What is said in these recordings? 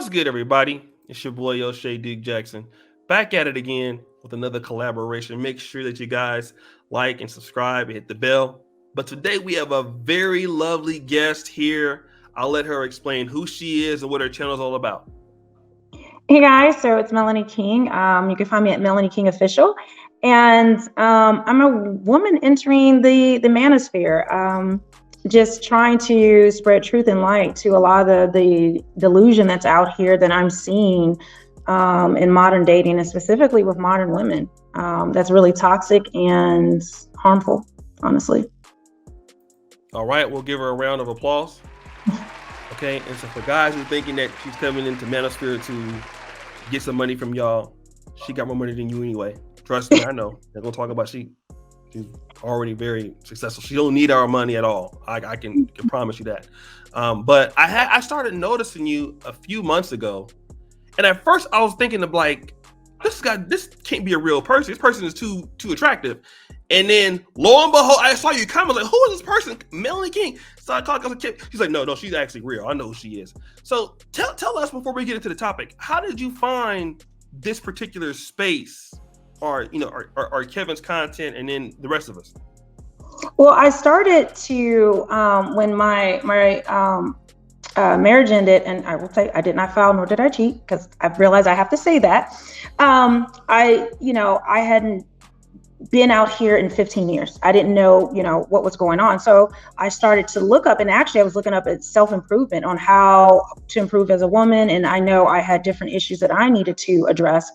What's good, everybody? It's your boy O'Shea Duke Jackson, back at it again with another collaboration. Make sure that you guys like and subscribe and hit the bell. But today we have a very lovely guest here. I'll let her explain who she is and what her channel is all about. Hey guys, so it's Melanie King. You can find me at Melanie King Official, and I'm a woman entering the manosphere, just trying to spread truth and light to a lot of the delusion that's out here that I'm seeing in modern dating, and specifically with modern women. That's really toxic and harmful, honestly. All right, we'll give her a round of applause. Okay, and so for guys who are thinking that she's coming into Manosphere to get some money from y'all, she got more money than you anyway. Trust me, I know. They're gonna talk about she's already very successful. She don't need our money at all. I can promise you that. But I started noticing you a few months ago, and at first I was thinking of like, this can't be a real person. This person is too attractive. And then lo and behold, I saw you comment like, who is this person? Melanie King. So I called a kid. She's like, no, she's actually real. I know who she is. So tell us before we get into the topic, how did you find this particular space, or Kevin's content, and then the rest of us? Well, I started to when my marriage ended, and I will say I did not file nor did I cheat, because I've realized I have to say that. I hadn't been out here in 15 years. I didn't know, what was going on. So I started to look up, and actually I was looking up at self-improvement on how to improve as a woman. And I know I had different issues that I needed to address.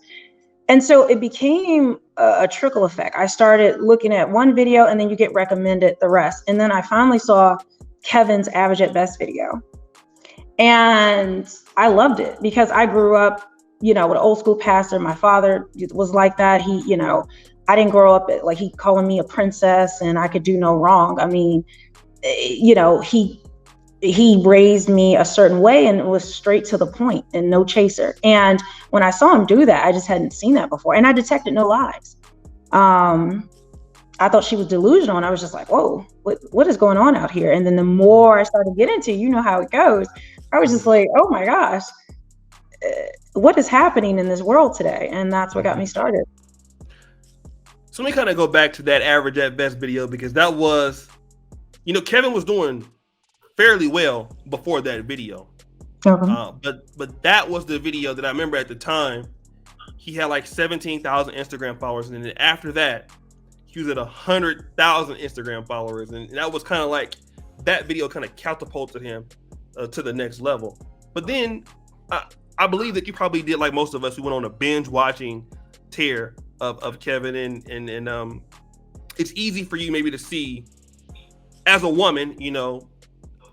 And so it became a trickle effect. I started looking at one video, and then you get recommended the rest. And then I finally saw Kevin's Average at Best video. And I loved it because I grew up, with an old school pastor. My father was like that. I didn't grow up like he calling me a princess and I could do no wrong. I mean, he raised me a certain way, and it was straight to the point and no chaser. And when I saw him do that, I just hadn't seen that before. And I detected no lies. I thought she was delusional, and I was just like, whoa, what is going on out here? And then the more I started getting into, how it goes, I was just like, oh my gosh, what is happening in this world today? And that's what got me started. So let me kind of go back to that Average at Best video, because that was, Kevin was doing fairly well before that video. But that was the video that I remember at the time. He had like 17,000 Instagram followers, and then after that, he was at 100,000 Instagram followers, and that was kind of like that video kind of catapulted him to the next level. But then I believe that you probably did like most of us. We went on a binge watching tear of Kevin, and it's easy for you maybe to see as a woman,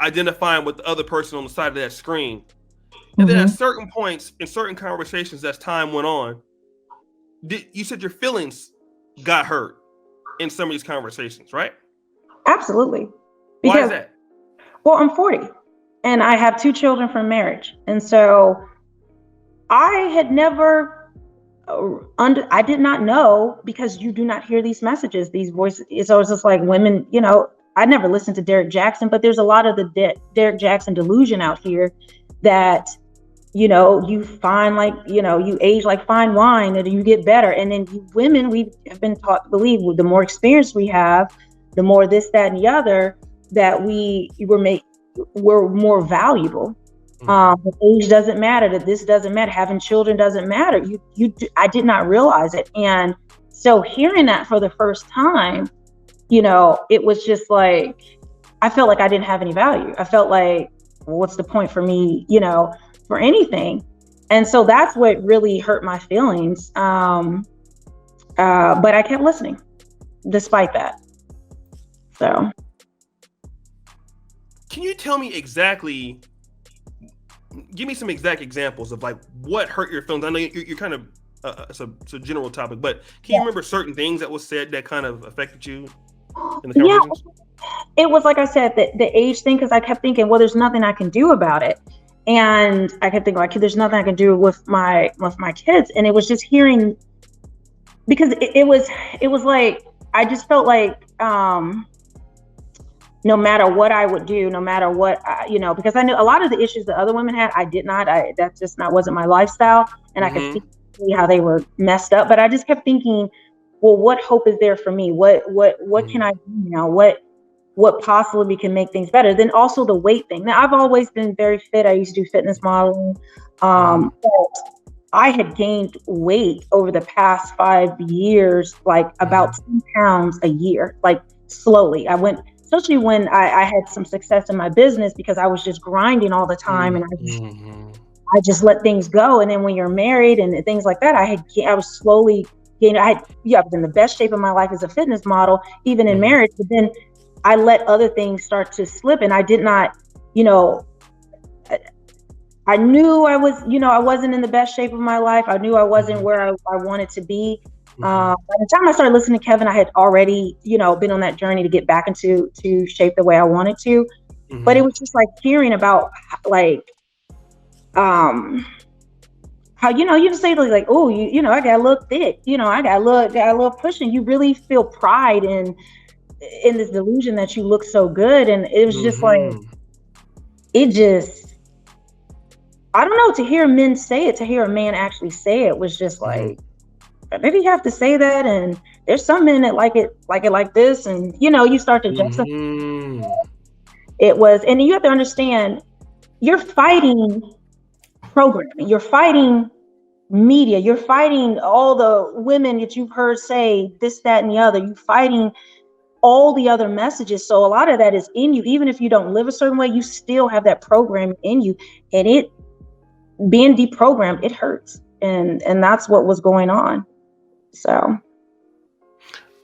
identifying with the other person on the side of that screen. And then at certain points in certain conversations, as time went on, you said your feelings got hurt in some of these conversations, right? Absolutely. Why is that? Well, I'm 40 and I have 2 children from marriage. And so I had never I did not know, because you do not hear these messages, these voices. So it's just like women, I never listened to Derek Jackson, but there's a lot of the Derek Jackson delusion out here that, you find like, you age like fine wine and you get better. And then women, we have been taught to believe the more experience we have, the more this, that, and the other, that we're more valuable. Age doesn't matter, that this doesn't matter, having children doesn't matter. I did not realize it. And so hearing that for the first time, it was just like, I felt like I didn't have any value. I felt like, well, what's the point for me, for anything? And so that's what really hurt my feelings. But I kept listening despite that. So. Can you tell me exactly, give me some exact examples of like what hurt your feelings? I know you're kind of it's a general topic, but can you remember certain things that was said that kind of affected you in the conversations? Yeah, it was like I said, the age thing, because I kept thinking, well, there's nothing I can do about it. And I kept thinking, like, there's nothing I can do with my kids. And it was just hearing, because it was like, I just felt like no matter what I would do, no matter what, because I knew a lot of the issues that other women had, I did not. That's just not wasn't my lifestyle, and I could see how they were messed up. But I just kept thinking, well, what hope is there for me? What can I do now? What possibly can make things better? Then also the weight thing. Now I've always been very fit. I used to do fitness modeling, but I had gained weight over the past 5 years, like about 10 pounds a year, like slowly. I went, especially when I had some success in my business, because I was just grinding all the time, and I just let things go. And then when you're married and things like that, I was slowly gaining. I was in the best shape of my life as a fitness model, even in marriage. But then I let other things start to slip, and I did not, I knew I was, I wasn't in the best shape of my life. I knew I wasn't where I wanted to be. By the time I started listening to Kevin, I had already, been on that journey to get back into shape the way I wanted to. But it was just like hearing about like, how, you just say like, oh, I got a little thick, I got a little push, and you really feel pride in this delusion that you look so good. And it was just like, I don't know, to hear men say it, to hear a man actually say it was just like, did he have to say that? And there's some men that like it like this, and you start to justify. It was, and you have to understand, you're fighting programming, you're fighting media, you're fighting all the women that you've heard say this, that, and the other. You're fighting all the other messages. So a lot of that is in you. Even if you don't live a certain way, you still have that programming in you, and it being deprogrammed, it hurts. And that's what was going on. So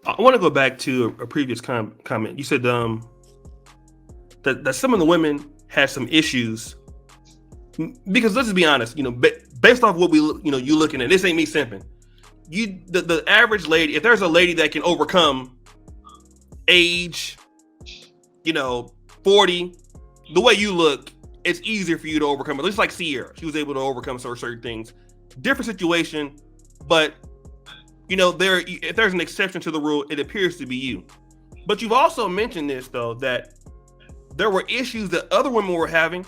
I want to go back to a previous comment. You said that some of the women had some issues, because let's just be honest, based off what you looking at, this ain't me simping. The average lady, if there's a lady that can overcome age, 40, the way you look, it's easier for you to overcome it. Just like Sierra, she was able to overcome certain things. Different situation, but if there's an exception to the rule, it appears to be you. But you've also mentioned this, though, that there were issues that other women were having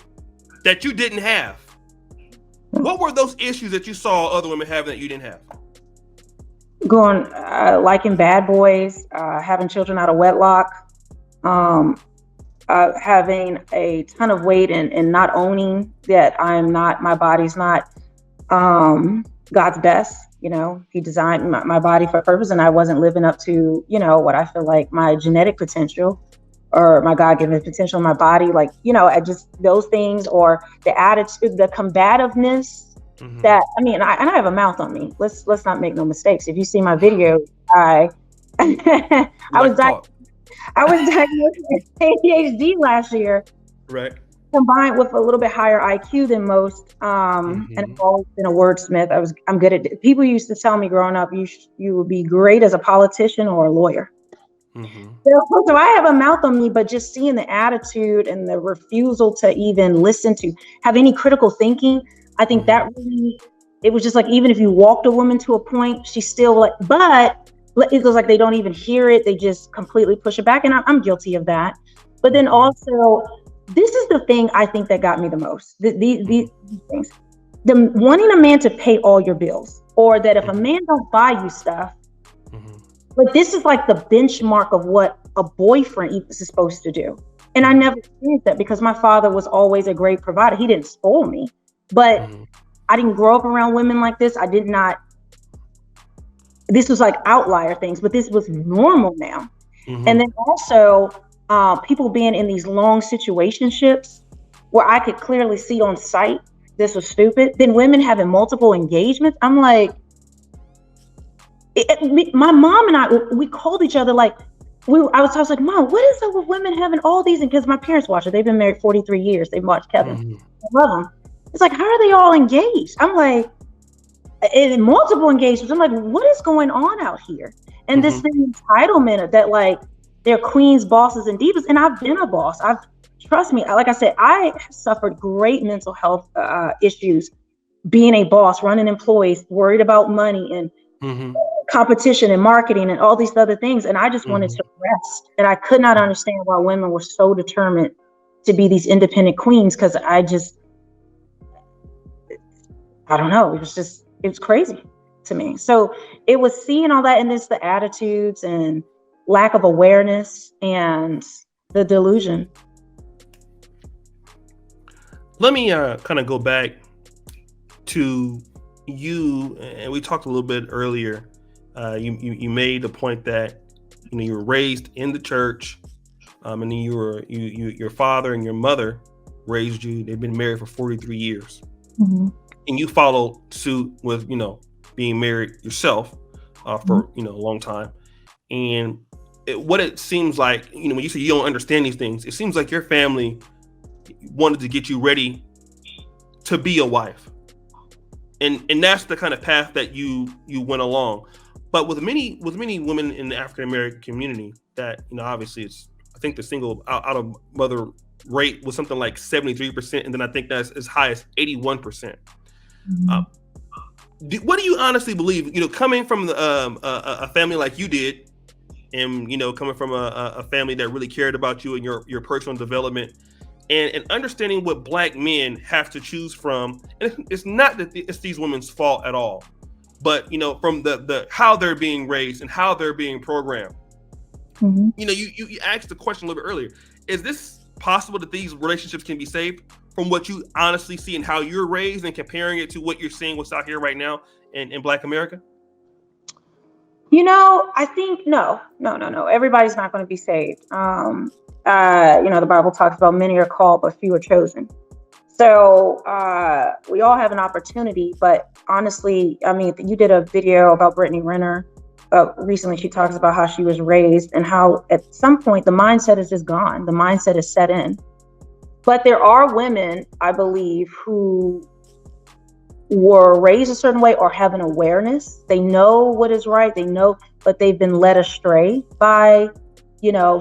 that you didn't have. What were those issues that you saw other women having that you didn't have? Going, liking bad boys, having children out of wedlock, having a ton of weight, and not owning that my body's not God's best. He designed my body for a purpose, and I wasn't living up to, what I feel like my genetic potential or my God-given potential in my body. Like, I just, those things, or the attitude, the combativeness that, I have a mouth on me. Let's not make no mistakes. If you see my video, I was diagnosed with ADHD last year. Right. Combined with a little bit higher IQ than most, and I've always been a wordsmith. I'm good at it. People used to tell me growing up, you would be great as a politician or a lawyer. So I have a mouth on me, but just seeing the attitude and the refusal to even listen, to have any critical thinking, I think that really, it was just like, even if you walked a woman to a point, she's still like, but it was like they don't even hear it. They just completely push it back. And I'm guilty of that. But then also, this is the thing I think that got me the most. These things, the wanting a man to pay all your bills, or that if a man don't buy you stuff, but this is like the benchmark of what a boyfriend is supposed to do. And I never experienced that, because my father was always a great provider. He didn't spoil me, but I didn't grow up around women like this. This was like outlier things, but this was normal now. And then also, people being in these long situationships where I could clearly see on sight this was stupid. Then women having multiple engagements. I'm like, my mom and I, we called each other like, I was like, Mom, what is up with women having all these? And because my parents watch it, they've been married 43 years. They've watched Kevin. I love them. It's like, how are they all engaged? I'm like, in multiple engagements. I'm like, what is going on out here? And this thing, entitlement, that like, they're queens, bosses, and divas. And I've been a boss. Trust me, like I said, I suffered great mental health issues being a boss, running employees, worried about money, and competition and marketing and all these other things. And I just wanted to rest. And I could not understand why women were so determined to be these independent queens, because I don't know. It was crazy to me. So it was seeing all that, and it's the attitudes and lack of awareness and the delusion. Let me kind of go back to you, and we talked a little bit earlier. You made the point that you were raised in the church, and then your father and your mother raised you. They've been married for 43 years, and you followed suit with being married yourself for a long time. And what it seems like, when you say you don't understand these things, it seems like your family wanted to get you ready to be a wife, and that's the kind of path that you went along. But with many women in the African American community, that obviously I think the single out of mother rate was something like 73%, and then I think that's as high as 81%. What do you honestly believe? Coming from a family like you did, and coming from a family that really cared about you and your personal development, and understanding what Black men have to choose from. And it's not that it's these women's fault at all, but from the how they're being raised and how they're being programmed. You asked the question a little bit earlier. Is this possible that these relationships can be saved from what you honestly see and how you're raised, and comparing it to what you're seeing what's out here right now in Black America? I think no. Everybody's not going to be saved. The Bible talks about many are called, but few are chosen. So we all have an opportunity, but honestly, you did a video about Brittany Renner. Recently, she talks about how she was raised and how at some point the mindset is just gone. The mindset is set in. But there are women, I believe, who were raised a certain way or have an awareness. They know what is right. They know, but they've been led astray by,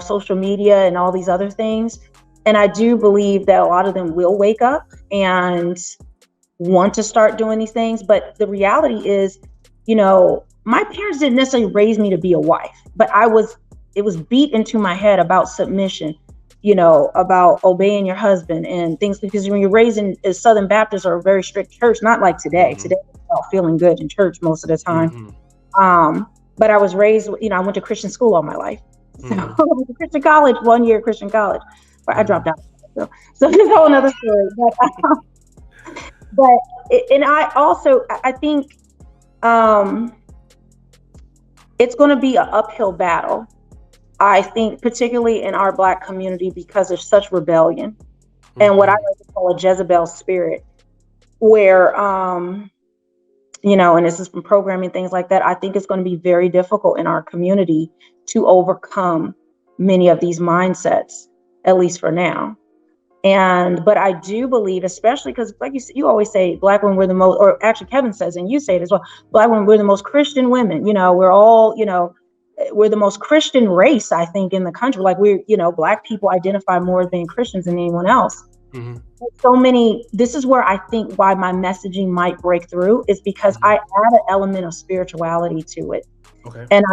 social media and all these other things. And I do believe that a lot of them will wake up and want to start doing these things. But the reality is, my parents didn't necessarily raise me to be a wife, but it was beat into my head about submission, about obeying your husband and things, because when you're raised in Southern Baptist or a very strict church, not like today. Today it's about feeling good in church most of the time. But I was raised, I went to Christian school all my life. So I went to Christian college, 1 year Christian college, but I dropped out. So this is a whole other story. And I think it's going to be an uphill battle. I think particularly in our Black community, because there's such rebellion and what I like to call a Jezebel spirit, where, and this is from programming, things like that. I think it's going to be very difficult in our community to overcome many of these mindsets, at least for now. But I do believe, especially because like you always say, Black women, we're the most, or actually Kevin says, and you say it as well, Black women, we're the most Christian women. We're all, we're the most Christian race, I think, in the country. Like Black people identify more being Christians than anyone else. This is where I think why my messaging might break through, is because I add an element of spirituality to it. Okay. And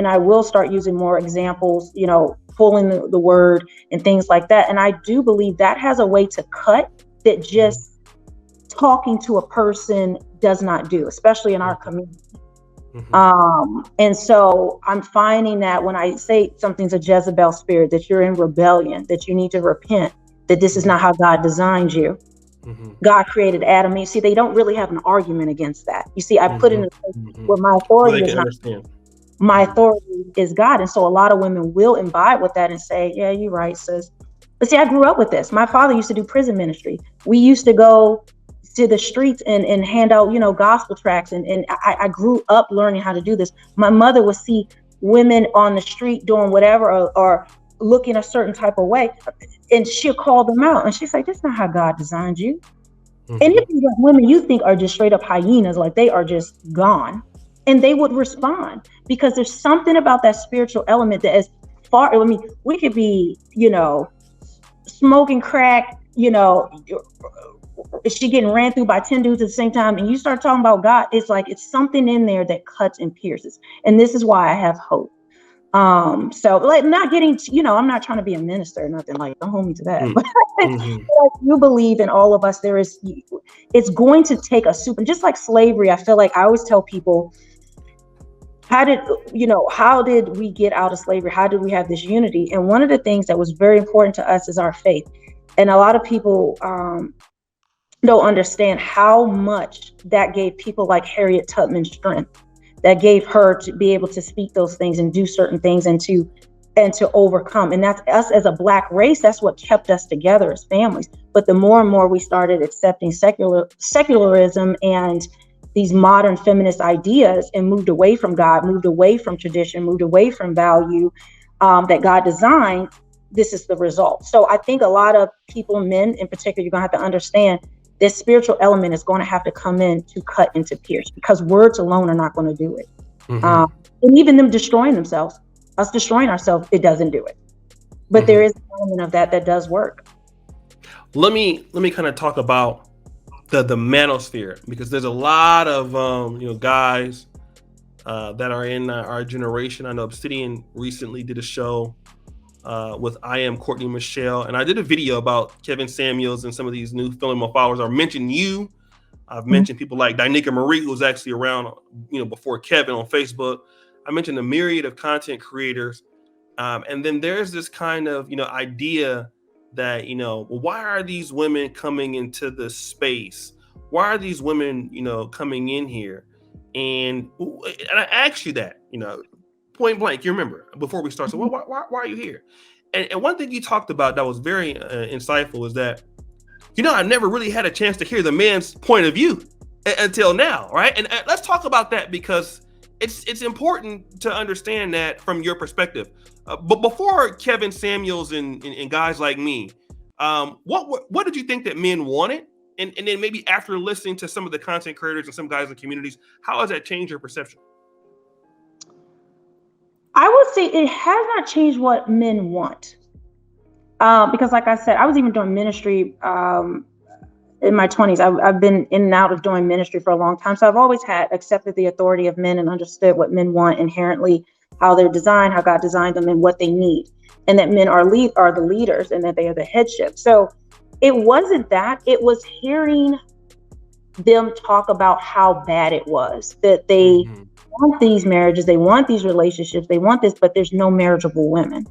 I will start using more examples, pulling the word and things like that. And I do believe that has a way to cut that just talking to a person does not do, especially in our community. And so I'm finding that when I say something's a Jezebel spirit, that you're in rebellion, that you need to repent, that this is not how God designed you. God created Adam. You see, they don't really have an argument against that. You see, I put it in a place where my authority is not. My authority is God. And so a lot of women will imbibe with that and say, yeah, you're right, sis. But see, I grew up with this. My father used to do prison ministry. We used to go to the streets and hand out, gospel tracts. And I grew up learning how to do this. My mother would see women on the street doing whatever or looking a certain type of way, and she'll call them out. And she's like, that's not how God designed you. And if you women you think are just straight up hyenas, like they are just gone. And they would respond, because there's something about that spiritual element that is far, we could be, smoking crack, is she getting ran through by 10 dudes at the same time? And you start talking about God, it's like it's something in there that cuts and pierces. And this is why I have hope. So like not getting to, I'm not trying to be a minister or nothing, like don't hold me to that. But you believe in all of us, it's going to take a super, just like slavery. I feel like I always tell people, how did we get out of slavery? How did we have this unity? And one of the things that was very important to us is our faith. And a lot of people don't understand how much that gave people like Harriet Tubman strength, that gave her to be able to speak those things and do certain things and to overcome. And that's us as a Black race. That's what kept us together as families. But the more and more we started accepting secularism and these modern feminist ideas and moved away from God, moved away from tradition, moved away from value that God designed, this is the result. So I think a lot of people, men in particular, you're going to have to understand this spiritual element is going to have to come in to cut and to pierce, because words alone are not going to do it. And even them destroying themselves, us destroying ourselves, it doesn't do it. But there is an element of that does work. Let me kind of talk about the manosphere, because there's a lot of guys that are in our generation. I know Obsidian recently did a show with I Am Courtney Michelle, and I did a video about Kevin Samuels and some of these new Philly followers. I mentioned you. I've mentioned people like Danica Marie, who was actually around, before Kevin on Facebook. I mentioned a myriad of content creators, and then there's this kind of idea that well, why are these women coming into this space? Why are these women coming in here? And I asked you that point blank. You remember before we start? So why are you here? And one thing you talked about that was very insightful is that I never really had a chance to hear the man's point of view until now, right? And let's talk about that, because it's important to understand that from your perspective. But before Kevin Samuels and guys like me, what did you think that men wanted? And then maybe after listening to some of the content creators and some guys in the communities, how has that changed your perception? I would say it has not changed what men want. Because like I said, I was even doing ministry in my 20s. I've been in and out of doing ministry for a long time. So I've always accepted the authority of men and understood what men want inherently, how they're designed, how God designed them, and what they need. And that men are the leaders and that they are the headship. So it wasn't that. It was hearing them talk about how bad it was, that they want these marriages, they want these relationships, they want this, but there's no marriageable women.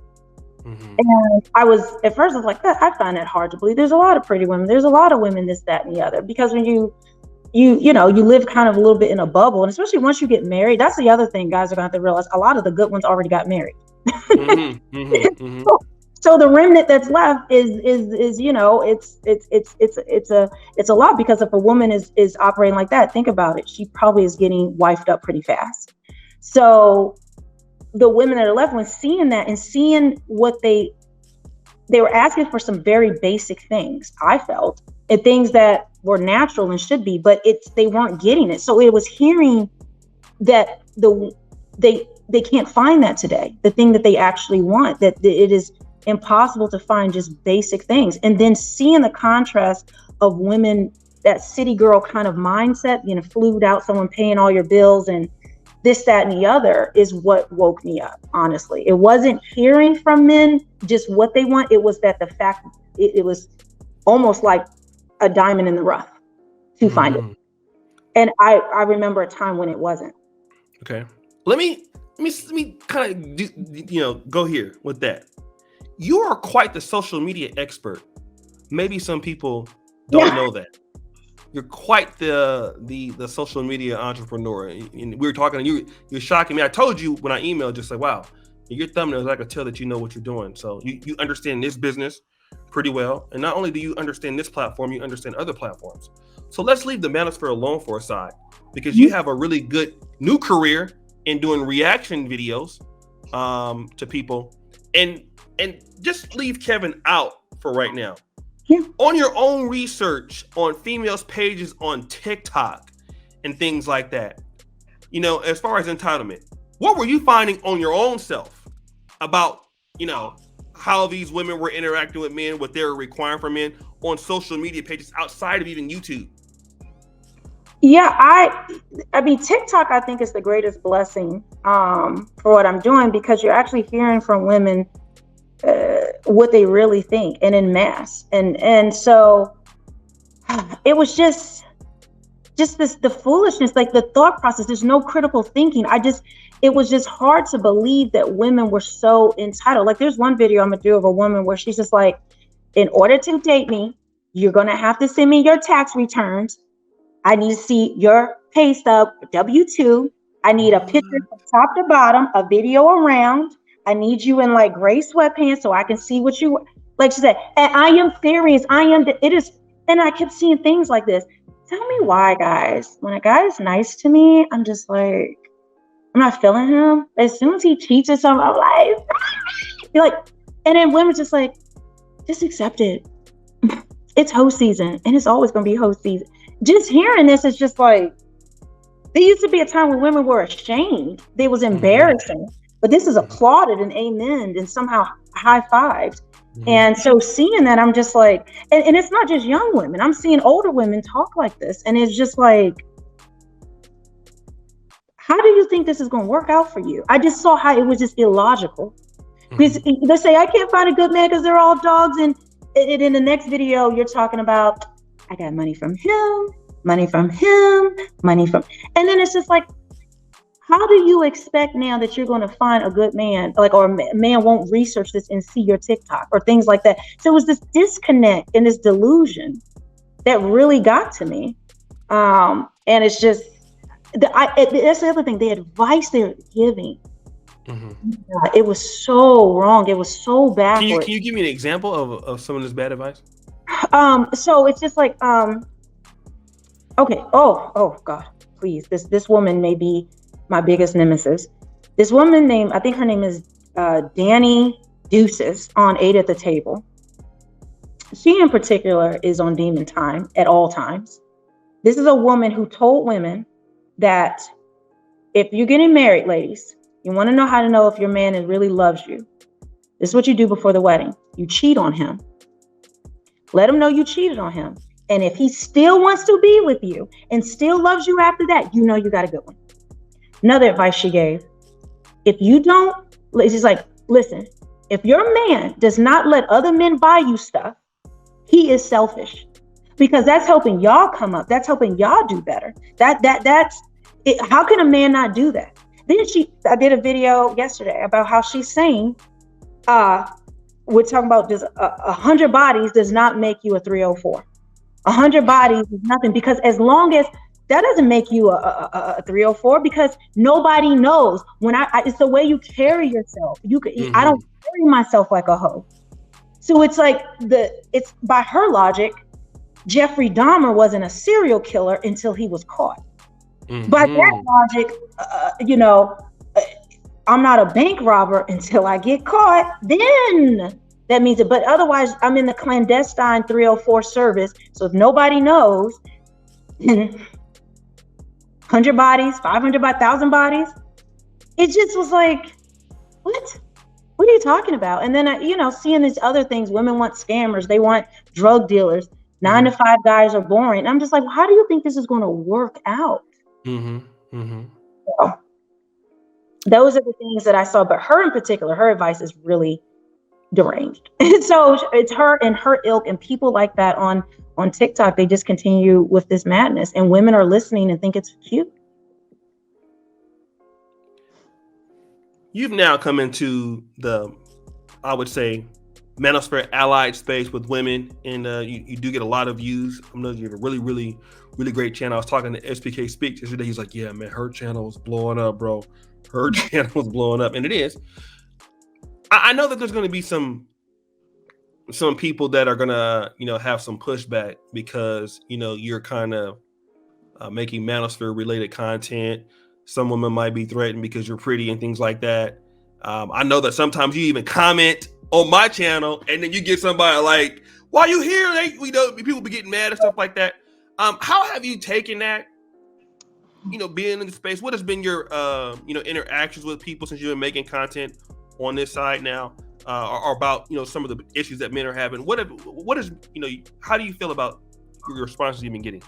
And I was like, I find that hard to believe. There's a lot of pretty women. There's a lot of women, this, that, and the other. Because when you live kind of a little bit in a bubble, and especially once you get married, that's the other thing guys are going to have to realize. A lot of the good ones already got married. So the remnant that's left is it's a lot, because if a woman is operating like that, think about it. She probably is getting wifed up pretty fast. So the women that are left, when seeing that and seeing what they were asking for, some very basic things, I felt, and things that were natural and should be, but they weren't getting it. So it was hearing that they can't find that today, the thing that they actually want, that it is impossible to find just basic things. And then seeing the contrast of women, that city girl kind of mindset, flued out, someone paying all your bills and this, that, and the other, is what woke me up. Honestly, it wasn't hearing from men just what they want. It was that the fact it was almost like a diamond in the rough to find it. And I remember a time when it wasn't. Okay. Let me kind of go here with that. You are quite the social media expert. Maybe some people don't know that. You're quite the social media entrepreneur. And we were talking, and you're shocking me. I told you when I emailed, just like, wow, your thumbnails, I could tell that you know what you're doing. So you understand this business pretty well. And not only do you understand this platform, you understand other platforms. So let's leave the manosphere alone for a side, because you have a really good new career in doing reaction videos to people, and just leave Kevin out for right now. Yeah. On your own research on females' pages on TikTok and things like that, as far as entitlement, what were you finding on your own self about, how these women were interacting with men, what they were requiring from men on social media pages outside of even YouTube. Yeah, I mean, TikTok, I think, is the greatest blessing for what I'm doing, because you're actually hearing from women what they really think, and in mass, and so it was just the foolishness, like the thought process. There's no critical thinking. It was just hard to believe that women were so entitled. Like, there's one video I'm gonna do of a woman where she's just like, in order to date me, you're gonna have to send me your tax returns. I need to see your pay stub, W-2. I need a picture from top to bottom, a video around. I need you in like gray sweatpants so I can see what you, like she said. And I am serious. It is. And I kept seeing things like this. Tell me why, guys. When a guy is nice to me, I'm just like, I'm not feeling him. As soon as he cheats or something, I'm like, you're like, and then women just like, just accept it. It's hoe season, and it's always gonna be hoe season. Just hearing this is just like, there used to be a time when women were ashamed. They was embarrassing, but this is applauded and amen and somehow high fived. And so seeing that, I'm just like, and it's not just young women. I'm seeing older women talk like this, and it's just like, how do you think this is going to work out for you? I just saw how it was just illogical. Because they say, I can't find a good man because they're all dogs. And in the next video, you're talking about, I got money from him, money from him, money from, and then it's just like, how do you expect now that you're going to find a good man, like, or a man won't research this and see your TikTok or things like that? So it was this disconnect and this delusion that really got to me. And it's just, that's the other thing, the advice they're giving. It was so wrong. It was so backward. Can you give me an example of some of this bad advice? So it's just like, okay. Oh God, please. This woman may be my biggest nemesis. This woman named, I think her name is Danny Deuces on 8 at the Table. She in particular is on demon time at all times. This is a woman who told women that if you're getting married, ladies, you want to know how to know if your man really loves you. This is what you do before the wedding. You cheat on him. Let him know you cheated on him. And if he still wants to be with you and still loves you after that, you know you got a good one. Another advice she gave, if you don't, she's like, listen, if your man does not let other men buy you stuff, he is selfish, because that's helping y'all come up. That's helping y'all do better. That's it. How can a man not do that? Then I did a video yesterday about how she's saying, we're talking about just 100 bodies does not make you a 304. 100 bodies is nothing, because as long as that doesn't make you a 304, because nobody knows. When it's the way you carry yourself. I don't carry myself like a hoe. So it's like it's by her logic, Jeffrey Dahmer wasn't a serial killer until he was caught. By that logic, I'm not a bank robber until I get caught. Then that means it. But otherwise, I'm in the clandestine 304 service. So if nobody knows, 100 bodies, 500 by 1,000 bodies, it just was like, what? What are you talking about? And then, seeing these other things, women want scammers, they want drug dealers, 9 to 5 guys are boring. And I'm just like, well, how do you think this is going to work out? So, those are the things that I saw. But her in particular, her advice is really deranged. So it's her and her ilk and people like that on TikTok. They just continue with this madness, and women are listening and think it's cute. You've now come into the, I would say, manosphere allied space with women, and you do get a lot of views. I know you have a really, really, really great channel. I was talking to SPK Speaks yesterday. He's like, yeah, man, her channel was blowing up, bro. Her channel was blowing up, and it is. I know that there's going to be some people that are going to, have some pushback because, you're kind of making manosphere related content. Some women might be threatened because you're pretty and things like that. I know that sometimes you even comment on my channel and then you get somebody like, why you here? People be getting mad and stuff like that. How have you taken that, being in the space? What has been your, interactions with people since you've been making content on this side now? or about some of the issues that men are having. What is how do you feel about your responses you've been getting?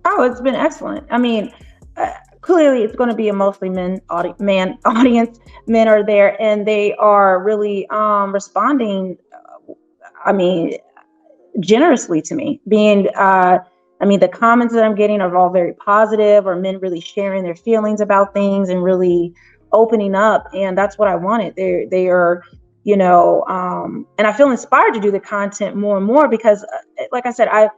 Oh, it's been excellent. I mean, clearly it's going to be a mostly man audience. Men are there and they are really responding. I mean, generously to me. The comments that I'm getting are all very positive, or men really sharing their feelings about things and really opening up. And that's what I wanted. They are, and I feel inspired to do the content more and more because, like I said, I've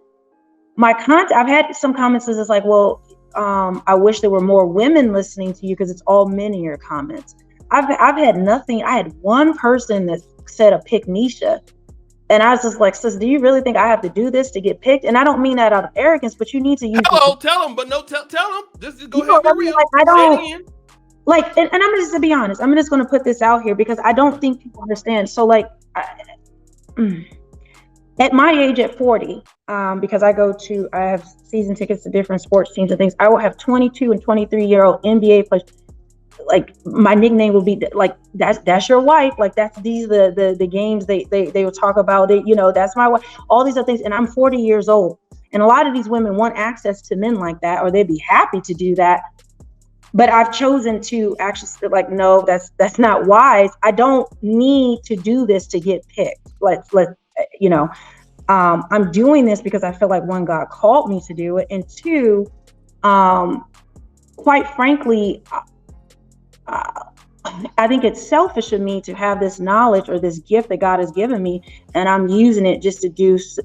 had some comments that's like, well, I wish there were more women listening to you because it's all men in your comments. I've had nothing. I had one person that said a pick Nisha. And I was just like, sis, do you really think I have to do this to get picked? And I don't mean that out of arrogance, but you need to use. Hello, tell them, but no, tell them. Just go ahead, be real. Like, I don't like, and I'm just to be honest. I'm just going to put this out here because I don't think people understand. So, like, at my age, at 40, because I have season tickets to different sports teams and things. I will have 22 and 23-year-old NBA players. Like, my nickname will be like, that's your wife. Like, that's the games they will talk about it. That's my wife. All these other things. And I'm 40 years old. And a lot of these women want access to men like that, or they'd be happy to do that. But I've chosen to actually like, no, that's not wise. I don't need to do this to get picked. I'm doing this because I feel like, one, God called me to do it. And two, quite frankly, I think it's selfish of me to have this knowledge or this gift that God has given me, and I'm using it just to do, just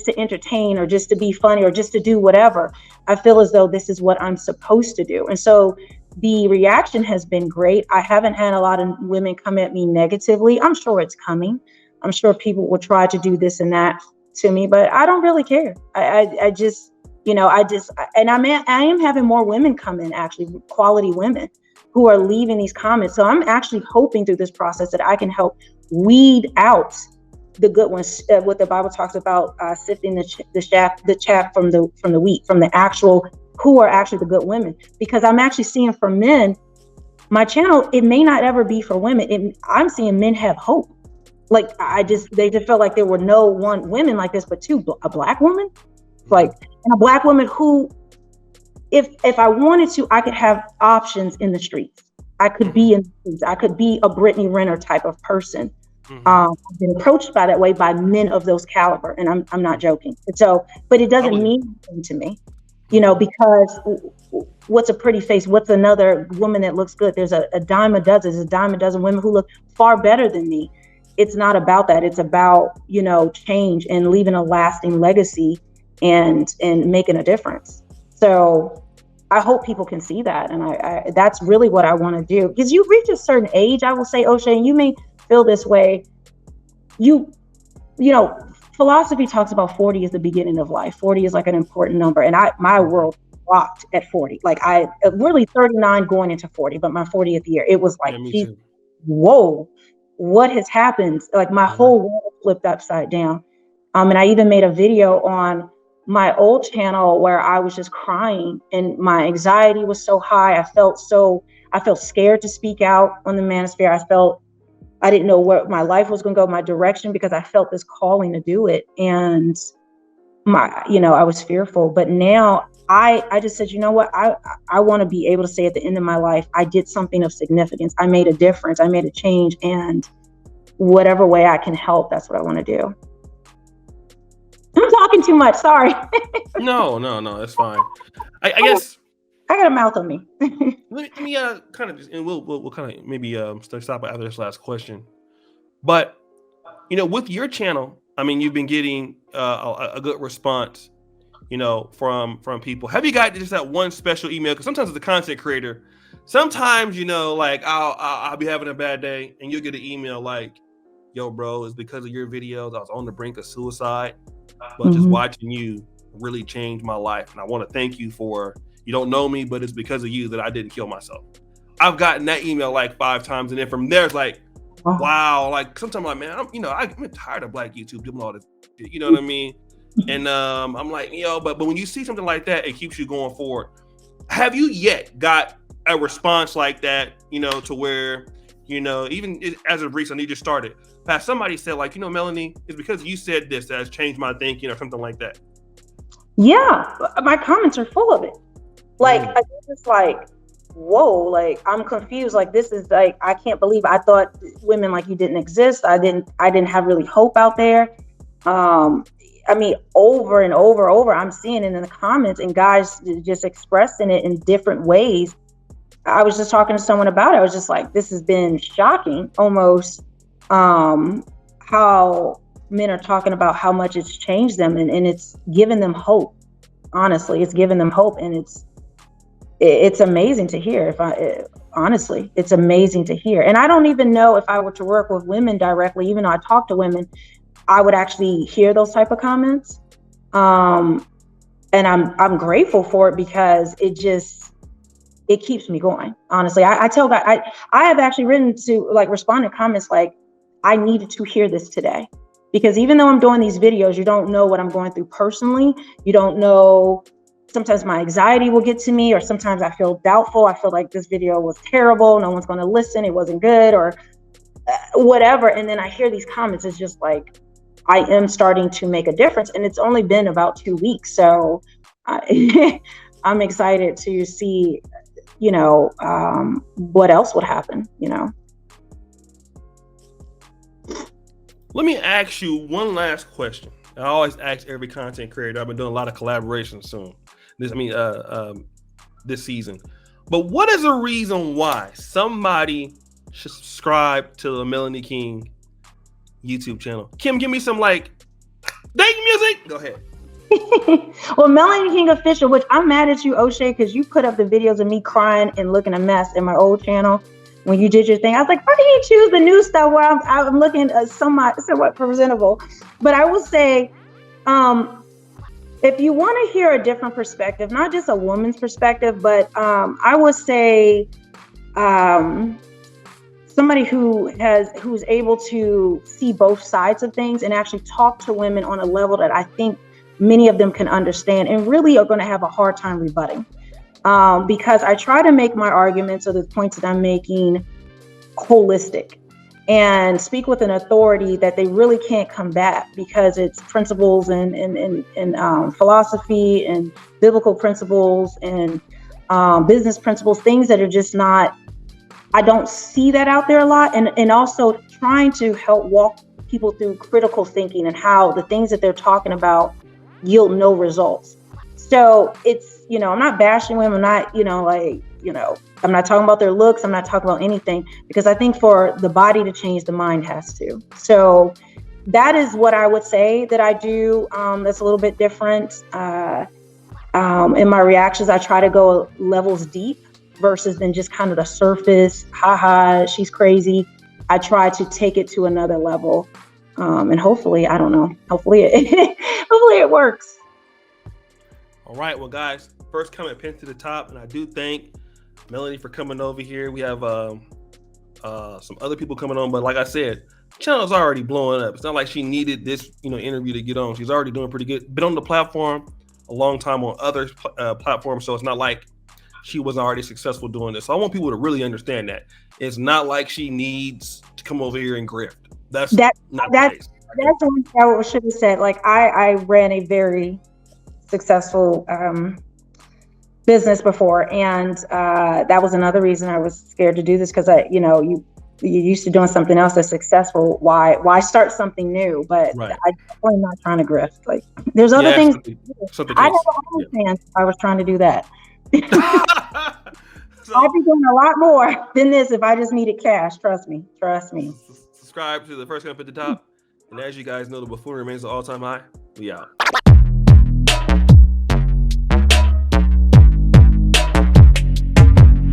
to entertain or just to be funny or just to do whatever. I feel as though this is what I'm supposed to do. And so the reaction has been great. I haven't had a lot of women come at me negatively. I'm sure it's coming. I'm sure people will try to do this and that to me, but I don't really care. I am having more women come in, actually, quality women who are leaving these comments. So I'm actually hoping through this process that I can help weed out the good ones. What the Bible talks about, sifting the chaff from the wheat, from the actual, who are actually the good women. Because I'm actually seeing for men, my channel, it may not ever be for women. I'm seeing men have hope. Like, they just felt like there were no women like this, but two, a Black woman, like, and a Black woman who, if I wanted to, I could have options in the streets. I could be in the streets. I could be a Brittany Renner type of person. I've been approached by that way by men of those caliber, and I'm not joking. So, but it doesn't mean anything to me, because what's a pretty face? What's another woman that looks good? There's a dime a dozen. There's a dime a dozen women who look far better than me. It's not about that. It's about, change and leaving a lasting legacy and making a difference. So I hope people can see that. And I that's really what I want to do. Because you reach a certain age, I will say, O'Shea, and you may feel this way. Philosophy talks about 40 is the beginning of life. 40 is like an important number. And my world rocked at 40. Like, I really 39 going into 40, but my 40th year, it was like, whoa, what has happened? Like, my whole world flipped upside down. And I even made a video on my old channel where I was just crying and my anxiety was so high. I felt scared to speak out on the manosphere. I didn't know where my life was going to go, my direction, because I felt this calling to do it. And I was fearful, but now I just said, you know what? I want to be able to say at the end of my life, I did something of significance. I made a difference. I made a change, and whatever way I can help, that's what I want to do. I'm talking too much. Sorry. No, that's fine. I guess I got a mouth on me. let me kind of, and we'll kind of maybe stop after this last question. But with your channel, I mean, you've been getting a good response, from people. Have you got just that one special email? Because sometimes as a content creator, sometimes like I'll be having a bad day, and you'll get an email like, "Yo, bro, it's because of your videos. I was on the brink of suicide, but just watching you really changed my life, and I want to thank you for. You don't know me, but it's because of you that I didn't kill myself." I've gotten that email like 5 times, and then from there it's like, wow. Like, sometimes I'm like, man, I'm tired of Black YouTube doing all this shit, you know what I mean? And I'm like, but when you see something like that, it keeps you going forward. Have you yet got a response like that, to where even as of recently, you just started. But somebody said, like, Melanie, it's because you said this that has changed my thinking or something like that. Yeah, my comments are full of it. Like, it's like, whoa, like, I'm confused. Like, this is like, I can't believe I thought women like you didn't exist. I didn't have really hope out there. I mean, over and over, I'm seeing it in the comments and guys just expressing it in different ways. I was just talking to someone about it. I was just like, this has been shocking almost, how men are talking about how much it's changed them, and it's given them hope. Honestly, it's given them hope, and it's amazing to hear. Honestly, it's amazing to hear. And I don't even know if I were to work with women directly, even though I talk to women, I would actually hear those type of comments. And I'm grateful for it because it keeps me going. Honestly, I tell guys, I have actually written to, like, respond to comments like, I needed to hear this today, because even though I'm doing these videos, you don't know what I'm going through personally. You don't know. Sometimes my anxiety will get to me, or sometimes I feel doubtful. I feel like this video was terrible. No one's going to listen. It wasn't good, or whatever. And then I hear these comments. It's just like, I am starting to make a difference. And it's only been about 2 weeks. So I'm excited to see, what else would happen, Let me ask you one last question. I always ask every content creator. I've been doing a lot of collaborations this season. But what is the reason why somebody should subscribe to the Melanie King YouTube channel? Kim, give me some dang music. Go ahead. Well, Melanie King Official, which I'm mad at you, O'Shea, because you put up the videos of me crying and looking a mess in my old channel when you did your thing. I was like, why do you choose the new stuff where I'm looking somewhat presentable? But I will say, if you want to hear a different perspective, not just a woman's perspective, but I would say somebody who's able to see both sides of things and actually talk to women on a level that I think many of them can understand and really are going to have a hard time rebutting. Because I try to make my arguments or the points that I'm making holistic and speak with an authority that they really can't combat, because it's principles and philosophy and biblical principles and business principles, things that are just not, I don't see that out there a lot. And also trying to help walk people through critical thinking and how the things that they're talking about yield no results. So it's, I'm not bashing women. I'm not, I'm not talking about their looks. I'm not talking about anything, because I think for the body to change, the mind has to. So that is what I would say that I do. That's a little bit different. In my reactions, I try to go levels deep versus than just kind of the surface. Haha, she's crazy. I try to take it to another level. And hopefully, I don't know, hopefully it works. All right, well, guys, first comment pinned to the top, and I do thank Melanie for coming over here. We have some other people coming on, but like I said, channel's already blowing up. It's not like she needed this, interview to get on. She's already doing pretty good. Been on the platform a long time on other platforms, so it's not like she wasn't already successful doing this. So I want people to really understand that it's not like she needs to come over here and grift. That's not the case. That's one thing I should have said. Like, I ran a very successful business before, and that was another reason I was scared to do this, because you're used to doing something else that's successful. Why start something new? But right. I'm definitely not trying to grift. Like, there's other things. I never understand if I was trying to do that. So, I'd be doing a lot more than this if I just needed cash. Trust me. Subscribe to the first comment at the top. And as you guys know, the buffoon remains an all-time high. We out.